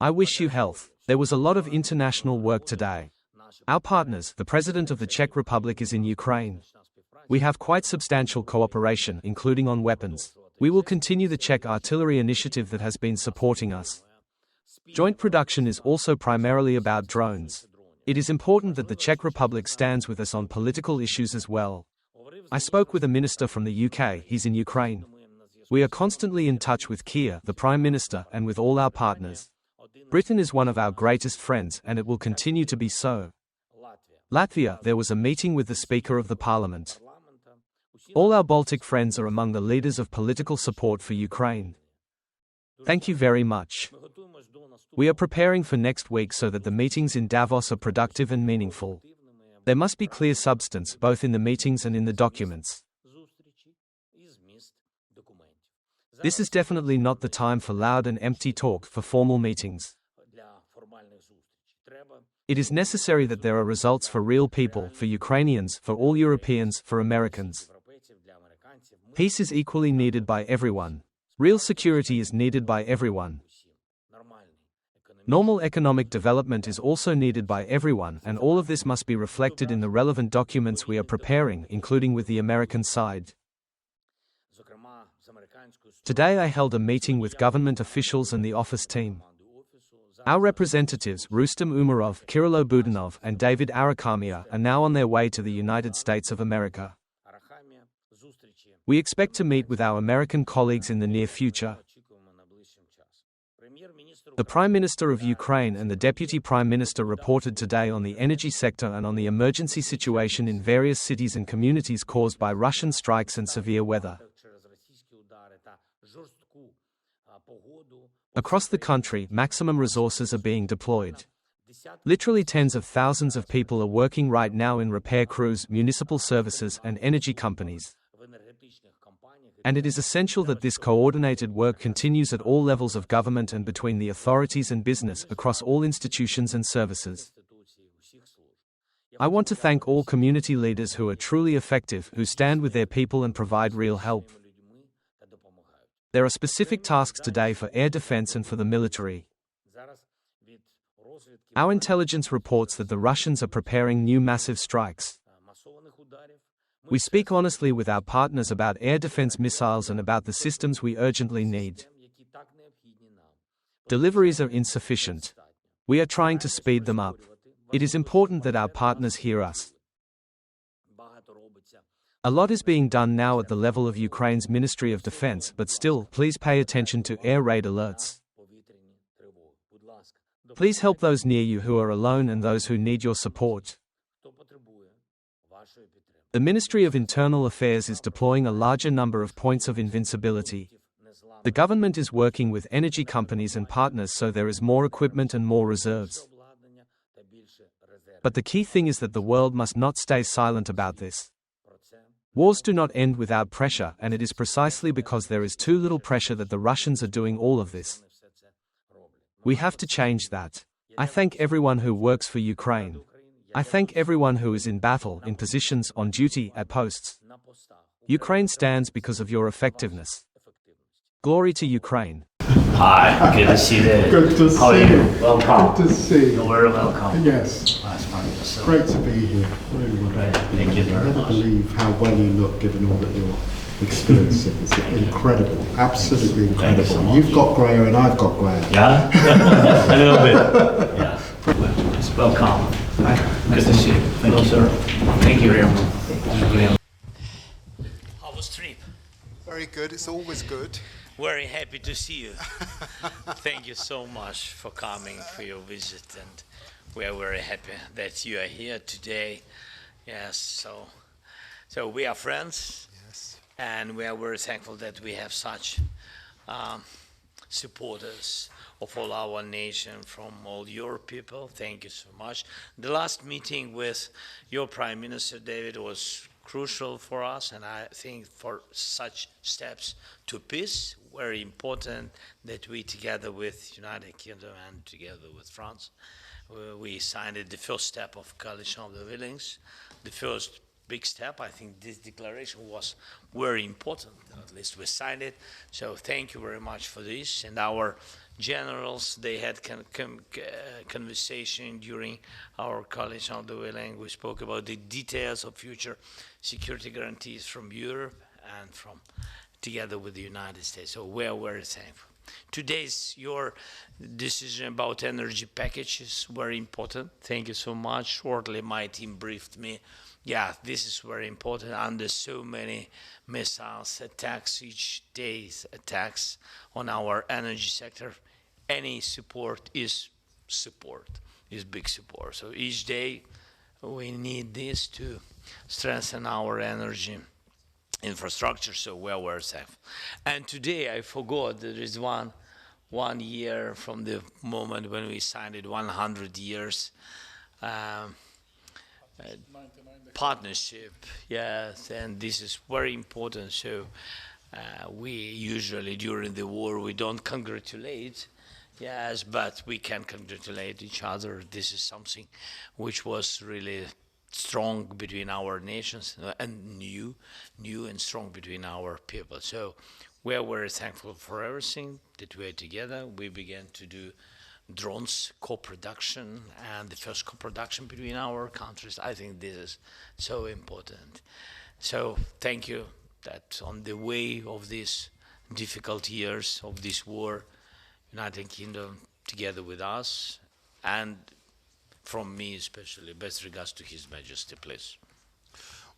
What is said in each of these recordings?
I wish you health. There was a lot of international work today. Our partners, the President of the Czech Republic, is in Ukraine. We have quite substantial cooperation, including on weapons. We will continue the Czech artillery initiative that has been supporting us. Joint production is also primarily about drones. It is important that the Czech Republic stands with us on political issues as well. I spoke with a minister from the UK, he's in Ukraine. We are constantly in touch with Keir, the Prime Minister, and with all our partners. Britain is one of our greatest friends, and it will continue to be so. Latvia, there was a meeting with the Speaker of the Parliament. All our Baltic friends are among the leaders of political support for Ukraine. Thank you very much. We are preparing for next week so that the meetings in Davos are productive and meaningful. There must be clear substance both in the meetings and in the documents. This is definitely not the time for loud and empty talk for formal meetings. It is necessary that there are results for real people, for Ukrainians, for all Europeans, for Americans. Peace is equally needed by everyone. Real security is needed by everyone. Normal economic development is also needed by everyone, and all of this must be reflected in the relevant documents we are preparing, including with the American side. Today I held a meeting with government officials and the office team. Our representatives, Rustem Umarov, Kirilo Budanov, and David Arakamia, are now on their way to the United States of America. We expect to meet with our American colleagues in the near future. The Prime Minister of Ukraine and the Deputy Prime Minister reported today on the energy sector and on the emergency situation in various cities and communities caused by Russian strikes and severe weather. Across the country, maximum resources are being deployed. Literally tens of thousands of people are working right now in repair crews, municipal services, and energy companies. And it is essential that this coordinated work continues at all levels of government and between the authorities and business across all institutions and services. I want to thank all community leaders who are truly effective, who stand with their people and provide real help. There are specific tasks today for air defense and for the military. Our intelligence reports that the Russians are preparing new massive strikes. We speak honestly with our partners about air defense missiles and about the systems we urgently need. Deliveries are insufficient. We are trying to speed them up. It is important that our partners hear us. A lot is being done now at the level of Ukraine's Ministry of Defense, but still, please pay attention to air raid alerts. Please help those near you who are alone and those who need your support. The Ministry of Internal Affairs is deploying a larger number of points of invincibility. The government is working with energy companies and partners so there is more equipment and more reserves. But the key thing is that the world must not stay silent about this. Wars do not end without pressure, and it is precisely because there is too little pressure that the Russians are doing all of this. We have to change that. I thank everyone who works for Ukraine. I thank everyone who is in battle, in positions, on duty, at posts. Ukraine stands because of your effectiveness. Glory to Ukraine. Hi, good to see you. Good to How are see you? you. Welcome. Good to see you. You're very welcome. Yes. That's wonderful. Great to be here. Really Great. Thank you very I never much. believe how well you look given all that you're experiencing. It's incredible. Absolutely Thank you so incredible. much. You've got grey hair and I've got grey hair. Yeah? A little bit. Yeah. Welcome. Good to see you. Thank you, sir. Thank you very much. How was trip? Very good. It's always good. Very happy to see you. Thank you so much for coming, for your visit, and we are very happy that you are here today. Yes, so we are friends. Yes. And we are very thankful that we have such supporters of all our nation from all your people. Thank you so much. The last meeting with your Prime Minister, David, was crucial for us, and I think for such steps to peace, very important that we, together with United Kingdom and together with France, we signed the first step of Coalition of the Willings, the first big step. I think this declaration was very important. At least we signed it. So thank you very much for this. And our generals. They had conversation during our college on the way, and we spoke about the details of future security guarantees from Europe and from together with the United States. So we are very thankful. Today's your decision about energy package is very important. Thank you so much. Shortly, my team briefed me. Yeah, this is very important. Under so many missiles attacks each day, attacks on our energy sector, any support is big support. So each day we need this to strengthen our energy infrastructure, so we are very safe. And today I forgot there is one year from the moment when we signed it, 100 years partnership, yes, and this is very important. So we usually during the war we don't congratulate, yes, but we can congratulate each other. This is something which was really strong between our nations and new and strong between our people. So we are very thankful for everything that we are together. We began to do drones co-production and the first co-production between our countries. I think this is so important. So thank you that on the way of these difficult years of this war, United Kingdom together with us, and from me especially, best regards to His Majesty, please.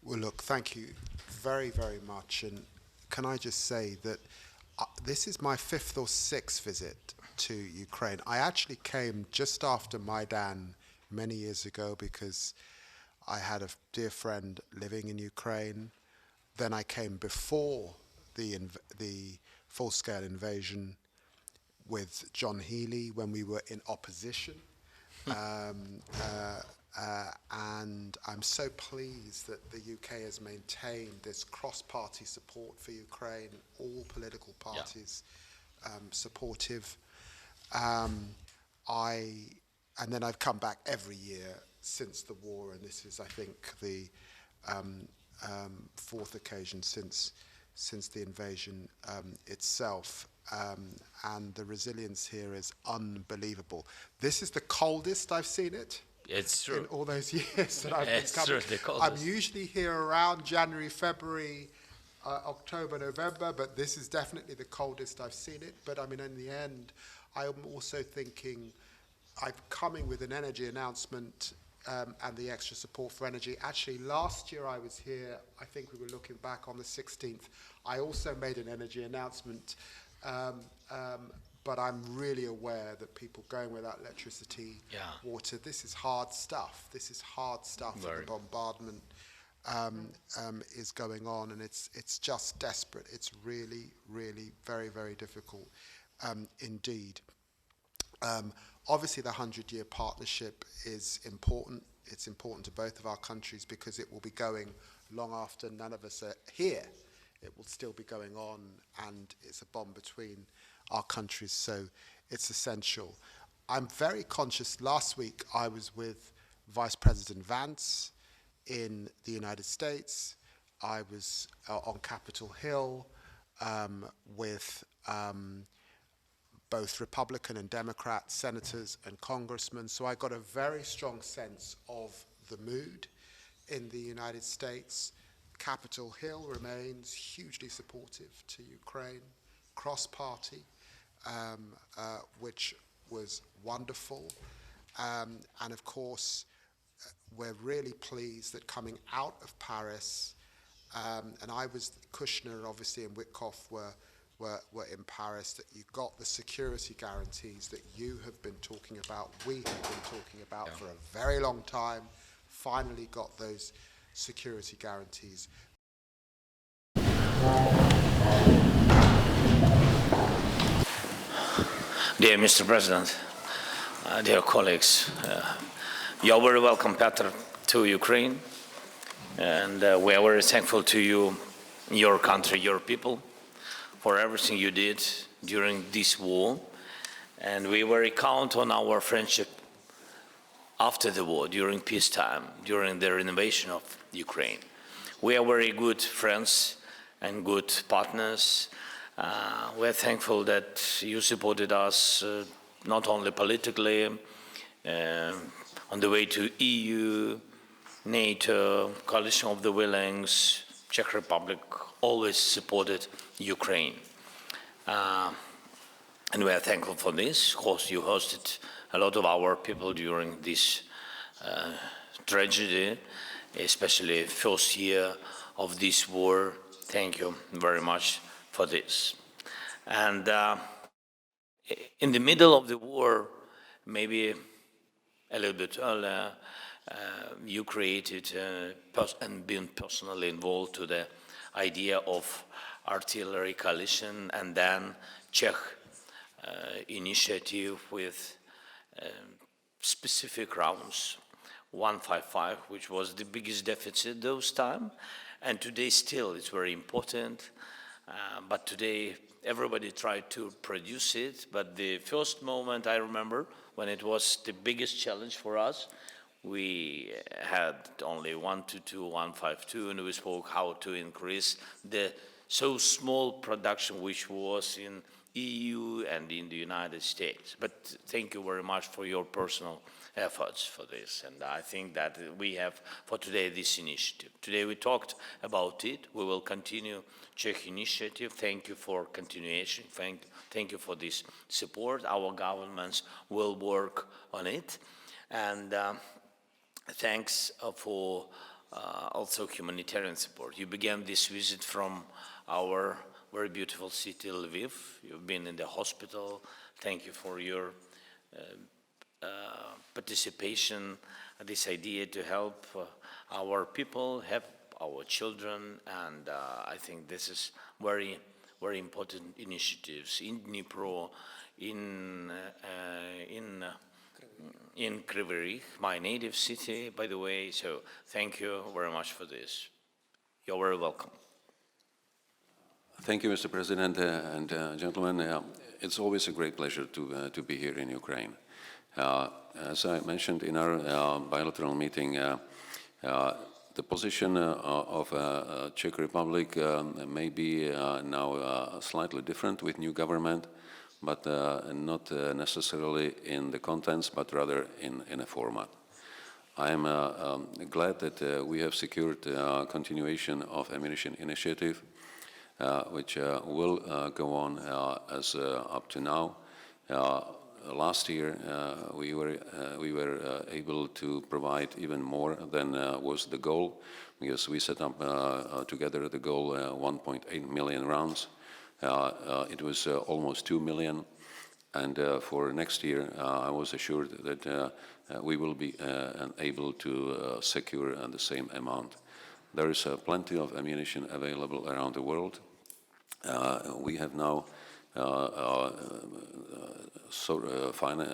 Well, look, thank you very, very much. And can I just say that this is my 5th or 6th visit to Ukraine. I actually came just after Maidan many years ago because I had a dear friend living in Ukraine. Then I came before the full-scale invasion with John Healey when we were in opposition. And I'm so pleased that the UK has maintained this cross-party support for Ukraine, all political parties supportive. And then I've come back every year since the war, and this is, I think, the 4th occasion since the invasion itself. And the resilience here is unbelievable. This is the coldest I've seen it. It's true. In all those years that I've been coming. True, I'm usually here around January, February, October, November, but this is definitely the coldest I've seen it. But I mean, in the end, I'm also thinking I'm coming with an energy announcement and the extra support for energy. Actually, last year I was here, I think we were looking back on the 16th. I also made an energy announcement. But I'm really aware that people going without electricity, water, this is hard stuff. This is hard stuff. The bombardment is going on, and it's just desperate. It's really, really very, very difficult indeed. Obviously, the 100-year partnership is important. It's important to both of our countries because it will be going long after none of us are here. It will still be going on, and it's a bond between our countries, so it's essential. I'm very conscious. Last week I was with Vice President Vance in the United States. I was on Capitol Hill with both Republican and Democrat senators and congressmen, so I got a very strong sense of the mood in the United States. Capitol Hill remains hugely supportive to Ukraine, cross-party, which was wonderful. And of course, we're really pleased that coming out of Paris, and I was, Kushner obviously and Witkoff were in Paris, that you got the security guarantees that you have been talking about, we have been talking about for a very long time, finally got those security guarantees. Dear Mr. President, dear colleagues, you're very welcome, Peter, to Ukraine, and we are very thankful to you, your country, your people, for everything you did during this war, and we very count on our friendship after the war, during peacetime, during the renovation of Ukraine. We are very good friends and good partners, We're thankful that you supported us not only politically, on the way to EU, NATO, Coalition of the Willings. Czech Republic always supported Ukraine. And we are thankful for this. Of course, you hosted a lot of our people during this tragedy, especially first year of this war. Thank you very much for this. And in the middle of the war, maybe a little bit earlier, you created and been personally involved to the idea of artillery coalition, and then Czech initiative with specific rounds, 155, which was the biggest deficit those time, and today still it's very important. But today everybody tried to produce it. But the first moment I remember when it was the biggest challenge for us, we had only 122, 152, and we spoke how to increase the so small production which was in EU and in the United States. But thank you very much for your personal efforts for this. And I think that we have for today this initiative. Today we talked about it. We will continue Czech initiative. Thank you for continuation. Thank you for this support. Our governments will work on it. And thanks for also humanitarian support. You began this visit from our very beautiful city, Lviv. You've been in the hospital. Thank you for your participation, this idea to help our people, help our children, and I think this is very, very important initiatives in Dnipro, in Kryvyi Rih, my native city, by the way. So thank you very much for this. You're very welcome. Thank you, Mr. President and gentlemen. It's always a great pleasure to be here in Ukraine. As I mentioned in our bilateral meeting, the position of Czech Republic may be now slightly different with new government, but not necessarily in the contents, but rather in a format. I am glad that we have secured continuation of ammunition initiative, which will go on as up to now. Last year, we were able to provide even more than was the goal, because we set up together the goal 1.8 million rounds. It was almost 2 million, and for next year, I was assured that we will be able to secure the same amount. There is plenty of ammunition available around the world. We have now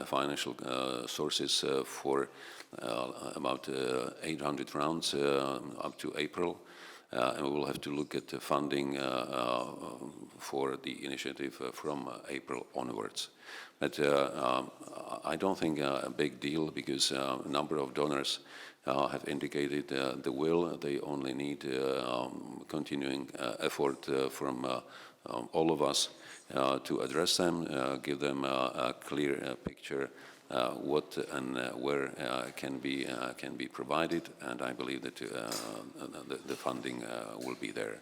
financial sources for about 800 rounds up to April, and we will have to look at the funding for the initiative from April onwards. But I don't think a big deal, because a number of donors have indicated the will. They only need continuing effort from all of us to address them, give them a clear picture what and where can be provided, and I believe that the funding will be there.